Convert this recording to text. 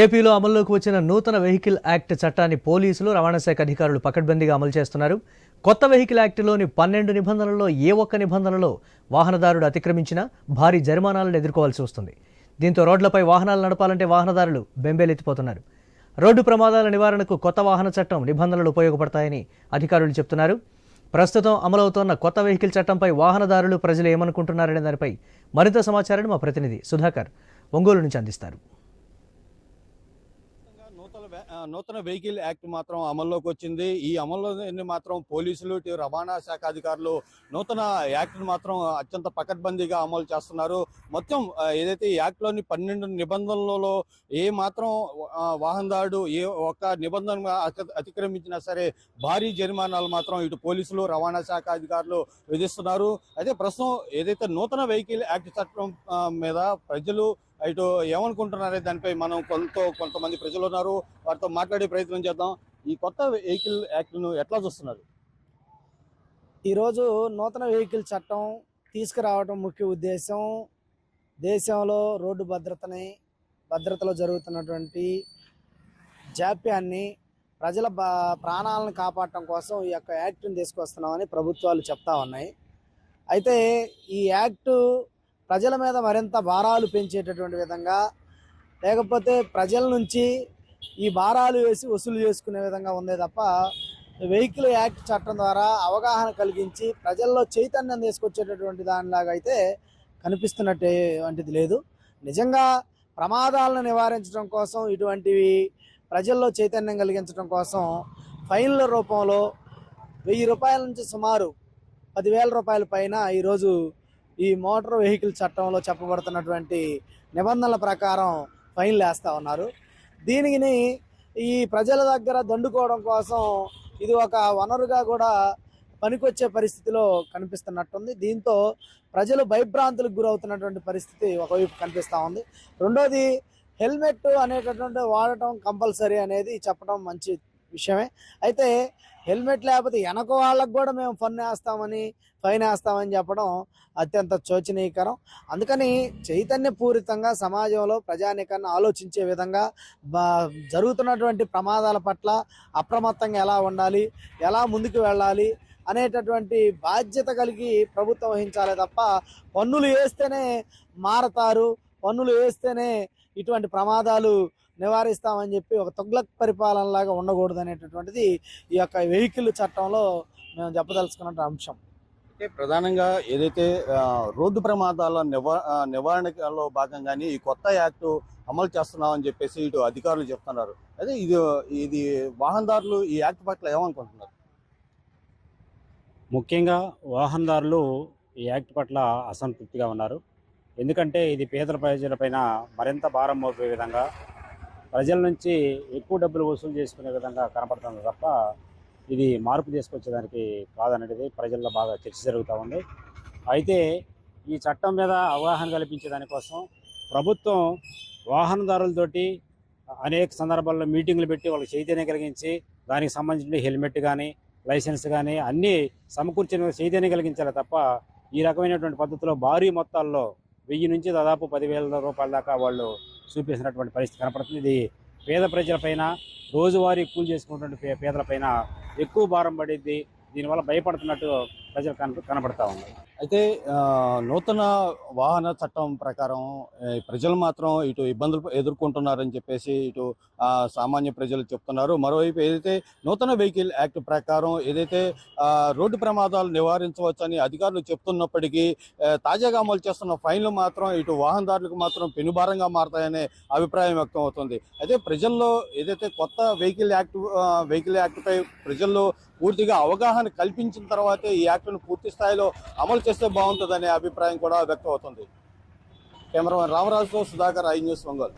ఏపీలో అమల్లోకి వచ్చిన నూతన వెహికల్ యాక్ట్ చట్టాన్ని పోలీసులు రవాణా శాఖ అధికారులు పకడ్బందీగా అమలు చేస్తున్నారు. కొత్త వెహికల్ యాక్టులోని 12 నిబంధనలలో ఏ ఒక్క నిబంధనలో వాహనదారుడు అతిక్రమించినా భారీ జరిమానాలను ఎదుర్కోవాల్సి వస్తుంది. దీంతో రోడ్లపై వాహనాలు నడపాలంటే వాహనదారులు బెంబేలెత్తిపోతున్నారు. రోడ్డు ప్రమాదాల నివారణకు కొత్త వాహన చట్టం నిబంధనలు ఉపయోగపడతాయని అధికారులు చెబుతున్నారు. ప్రస్తుతం అమలవుతోన్న కొత్త వెహికల్ చట్టంపై వాహనదారులు ప్రజలు ఏమనుకుంటున్నారనే దానిపై మరింత సమాచారాన్ని మా ప్రతినిధి సుధాకర్ ఒంగోలు నుంచి అందిస్తారు. నూతన వెహికల్ యాక్ట్ మాత్రం అమల్లోకి వచ్చింది. ఈ అమల్లో మాత్రం పోలీసులు, రవాణా శాఖ అధికారులు నూతన యాక్ట్ మాత్రం అత్యంత పకడ్బందీగా అమలు చేస్తున్నారు. మొత్తం ఏదైతే ఈ యాక్ట్లోని 12 నిబంధనలలో ఏ మాత్రం వాహనదారుడు ఏ ఒక్క నిబంధన అతిక్రమించినా సరే భారీ జరిమానాలు మాత్రం ఇటు పోలీసులు, రవాణా శాఖ అధికారులు విధిస్తున్నారు. అయితే ప్రస్తుతం ఏదైతే నూతన వెహికల్ యాక్ట్ చట్టం మీద ప్రజలు ఇటు ఏమనుకుంటున్నారే దానిపై మనం కొంతమంది ప్రజలు ఉన్నారు, వారితో మాట్లాడే ప్రయత్నం చేద్దాం. ఈ కొత్త వెహికల్ యాక్ట్ను ఎట్లా చూస్తున్నారు? ఈరోజు నూతన వెహికల్ చట్టం తీసుకురావడం ముఖ్య ఉద్దేశం దేశంలో రోడ్డు భద్రతలో జరుగుతున్నటువంటి జాప్యాన్ని, ప్రజల ప్రాణాలను కాపాడటం కోసం ఈ యొక్క యాక్ట్ని తీసుకొస్తున్నామని ప్రభుత్వాలు చెప్తా ఉన్నాయి. అయితే ఈ యాక్టు ప్రజల మీద మరింత భారాలు పెంచేటటువంటి విధంగా, లేకపోతే ప్రజల నుంచి ఈ భారాలు వేసి వసూలు చేసుకునే విధంగా ఉందే తప్ప వెహికల్ యాక్ట్ చట్టం ద్వారా అవగాహన కలిగించి ప్రజల్లో చైతన్యం తీసుకొచ్చేటటువంటి దానిలాగా అయితే కనిపిస్తున్నటువంటిది లేదు. నిజంగా ప్రమాదాలను నివారించడం కోసం, ఇటువంటివి ప్రజల్లో చైతన్యం కలిగించడం కోసం ఫైన్ల రూపంలో 1000 రూపాయల నుంచి సుమారు 10,000 రూపాయల పైన ఈరోజు ఈ మోటార్ వెహికల్ చట్టంలో చెప్పబడుతున్నటువంటి నిబంధనల ప్రకారం ఫైన్లు వేస్తూ ఉన్నారు. దీనిని ఈ ప్రజల దగ్గర దండుకోవడం కోసం ఇది ఒక వనరుగా కూడా పనికొచ్చే పరిస్థితిలో కనిపిస్తున్నట్టుంది. దీంతో ప్రజలు భయభ్రాంతులకు గురవుతున్నటువంటి పరిస్థితి ఒకవైపు కనిపిస్తూ ఉంది. రెండోది, హెల్మెట్ అనేటటువంటి వాడటం కంపల్సరీ అనేది చెప్పడం మంచి విషయమే. అయితే హెల్మెట్ లేకపోతే వెనక వాళ్ళకు కూడా మేము ఫైన్ వేస్తామని చెప్పడం అత్యంత శోచనీయకరం. అందుకని చైతన్యపూరితంగా సమాజంలో ప్రజానీకాన్ని ఆలోచించే విధంగా జరుగుతున్నటువంటి ప్రమాదాల పట్ల అప్రమత్తంగా ఎలా ఉండాలి, ఎలా ముందుకు వెళ్ళాలి అనేటటువంటి బాధ్యత కలిగి ప్రభుత్వం వహించాలి తప్ప పన్నులు వేస్తేనే మారతారు, పన్నులు వేస్తేనే ఇటువంటి ప్రమాదాలు నివారిస్తామని చెప్పి ఒక తొగ్లక్ పరిపాలనలాగా ఉండకూడదు అనేటటువంటిది ఈ యొక్క వెహికల్ చట్టంలో మేము చెప్పదలుచుకున్న అంశం. అంటే ప్రధానంగా ఏదైతే రోడ్డు ప్రమాదాల నివారణలో భాగంగానే ఈ కొత్త యాక్ట్ అమలు చేస్తున్నామని చెప్పేసి ఇటు అధికారులు చెప్తున్నారు. అదే ఇది వాహనదారులు ఈ యాక్ట్ పట్ల ఏమనుకుంటున్నారు? ముఖ్యంగా వాహనదారులు ఈ యాక్ట్ పట్ల అసంతృప్తిగా ఉన్నారు. ఎందుకంటే ఇది పేదల ప్రజలపైన మరింత భారం మోపే విధంగా, ప్రజల నుంచి ఎక్కువ డబ్బులు వసూలు చేసుకునే విధంగా కనపడుతుంది తప్ప ఇది మార్పు తీసుకొచ్చేదానికి కాదనేది ప్రజల్లో బాగా చర్చ జరుగుతూ ఉంది. అయితే ఈ చట్టం మీద అవగాహన కల్పించే దానికోసం ప్రభుత్వం వాహనదారులతోటి అనేక సందర్భాల్లో మీటింగులు పెట్టి వాళ్ళకి చైతన్యం కలిగించి దానికి సంబంధించిన హెల్మెట్ కానీ, లైసెన్స్ కానీ అన్నీ సమకూర్చిన చైతన్యం కలిగించాలి తప్ప ఈ రకమైనటువంటి పద్ధతిలో భారీ మొత్తాల్లో 1000 నుంచి దాదాపు 10,000 రూపాయల దాకా వాళ్ళు చూపించినటువంటి పరిస్థితి కనపడుతుంది. ఇది పేద ప్రజలపైన, రోజువారీ కూలి చేసుకున్నటువంటి పేదలపైన ఎక్కువ భారం పడిద్ది. దీనివల్ల భయపడుతున్నట్టు ప్రజలు కనపడతా ఉంది. అయితే నూతన వాహన చట్టం ప్రకారం ప్రజలు మాత్రం ఇటు ఇబ్బందులు ఎదుర్కొంటున్నారని చెప్పేసి ఇటు సామాన్య ప్రజలు చెప్తున్నారు. మరోవైపు ఏదైతే నూతన వెహికల్ యాక్ట్ ప్రకారం ఏదైతే రోడ్డు ప్రమాదాలు నివారించవచ్చని అధికారులు చెప్తున్నప్పటికీ తాజాగా అమలు చేస్తున్న ఫైన్లు మాత్రం ఇటు వాహనదారులకు మాత్రం పెనుభారంగా మారతాయనే అభిప్రాయం వ్యక్తం అవుతుంది. అయితే ప్రజల్లో ఏదైతే కొత్త వెహికల్ యాక్ట్పై ప్రజల్లో పూర్తిగా అవగాహన కల్పించిన తర్వాతే ఈ యాక్ట్ను పూర్తి స్థాయిలో అమలు చేస్తే బాగుంటుందనే అభిప్రాయం కూడా వ్యక్తం అవుతుంది. కెమెరామెన్ రామరాజుతో సుధాకర్, ఐ న్యూస్ ఒంగోలు.